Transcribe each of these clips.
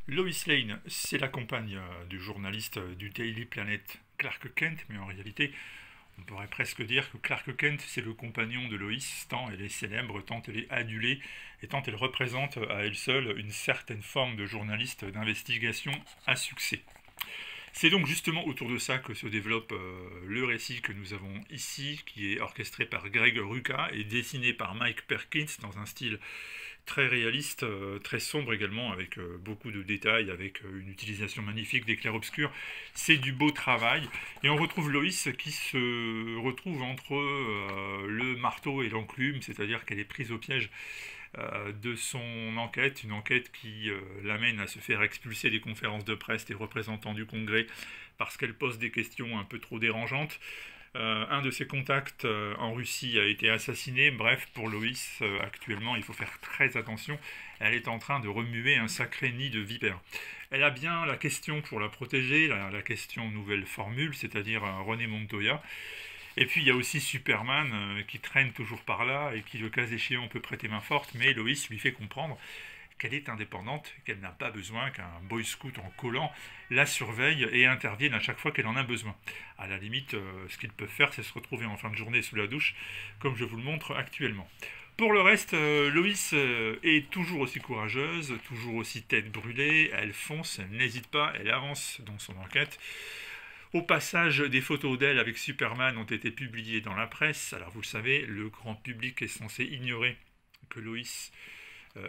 Lois Lane, c'est la compagne du journaliste du Daily Planet Clark Kent, mais en réalité, on pourrait presque dire que Clark Kent, c'est le compagnon de Lois, tant elle est célèbre, tant elle est adulée, et tant elle représente à elle seule une certaine forme de journaliste d'investigation à succès. C'est donc justement autour de ça que se développe le récit que nous avons ici, qui est orchestré par Greg Rucka et dessiné par Mike Perkins dans un style très réaliste, très sombre également, avec beaucoup de détails, avec une utilisation magnifique des clairs-obscurs. C'est du beau travail. Et on retrouve Loïs qui se retrouve entre le marteau et l'enclume, c'est-à-dire qu'elle est prise au piège de son enquête, une enquête qui l'amène à se faire expulser des conférences de presse des représentants du Congrès parce qu'elle pose des questions un peu trop dérangeantes. Un de ses contacts en Russie a été assassiné. Bref, pour Loïs, actuellement, il faut faire très attention. Elle est en train de remuer un sacré nid de vipères. Elle a bien la question pour la protéger, la question nouvelle formule, c'est-à-dire René Montoya. Et puis il y a aussi Superman qui traîne toujours par là et qui, le cas échéant, peut prêter main forte, mais Loïs lui fait comprendre qu'elle est indépendante, qu'elle n'a pas besoin qu'un boy scout en collant la surveille et intervienne à chaque fois qu'elle en a besoin. À la limite, ce qu'ils peuvent faire, c'est se retrouver en fin de journée sous la douche, comme je vous le montre actuellement. Pour le reste, Loïs est toujours aussi courageuse, toujours aussi tête brûlée, elle fonce, elle n'hésite pas, elle avance dans son enquête. Au passage, des photos d'elle avec Superman ont été publiées dans la presse. Alors vous le savez, le grand public est censé ignorer que Loïs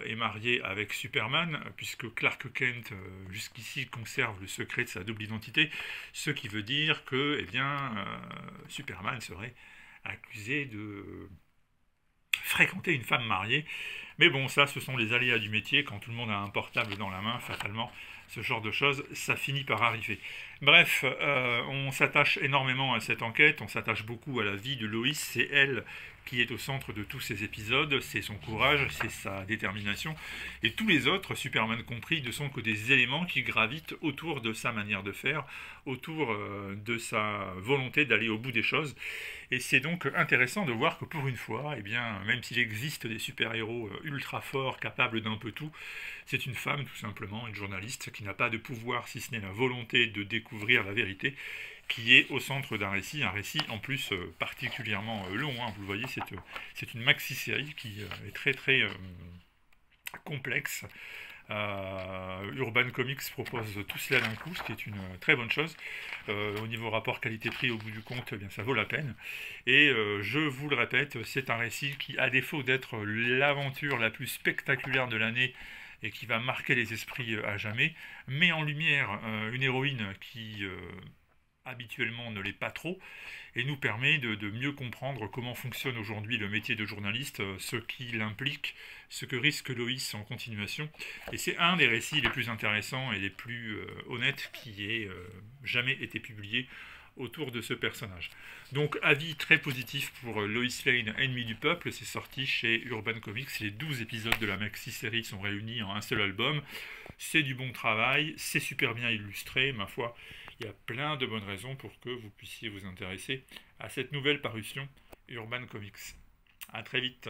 est mariée avec Superman, puisque Clark Kent jusqu'ici conserve le secret de sa double identité, ce qui veut dire que Superman serait accusé de fréquenter une femme mariée. Mais bon, ça, ce sont les aléas du métier. Quand tout le monde a un portable dans la main, fatalement, ce genre de choses, ça finit par arriver. Bref, on s'attache énormément à cette enquête, on s'attache beaucoup à la vie de Loïs, c'est elle qui est au centre de tous ces épisodes, c'est son courage, c'est sa détermination, et tous les autres, Superman compris, ne sont que des éléments qui gravitent autour de sa manière de faire, autour de sa volonté d'aller au bout des choses, et c'est donc intéressant de voir que pour une fois, même s'il existe des super-héros ultra forts, capables d'un peu tout, c'est une femme tout simplement, une journaliste, qui n'a pas de pouvoir si ce n'est la volonté de découvrir la vérité, qui est au centre d'un récit, un récit en plus particulièrement long, hein, vous le voyez, c'est une maxi-série qui est très très complexe. Urban Comics propose tout cela d'un coup, ce qui est une très bonne chose. Au niveau rapport qualité-prix, au bout du compte, eh bien, ça vaut la peine. Et je vous le répète, c'est un récit qui, à défaut d'être l'aventure la plus spectaculaire de l'année, et qui va marquer les esprits à jamais, met en lumière une héroïne qui habituellement ne l'est pas trop, et nous permet de mieux comprendre comment fonctionne aujourd'hui le métier de journaliste, ce qui l'implique, ce que risque Loïs en continuation. Et c'est un des récits les plus intéressants et les plus honnêtes qui ait jamais été publié autour de ce personnage. Donc avis très positif pour Lois Lane, Ennemi du peuple, c'est sorti chez Urban Comics, les 12 épisodes de la maxi-série sont réunis en un seul album, c'est du bon travail, c'est super bien illustré, ma foi, il y a plein de bonnes raisons pour que vous puissiez vous intéresser à cette nouvelle parution Urban Comics. A très vite.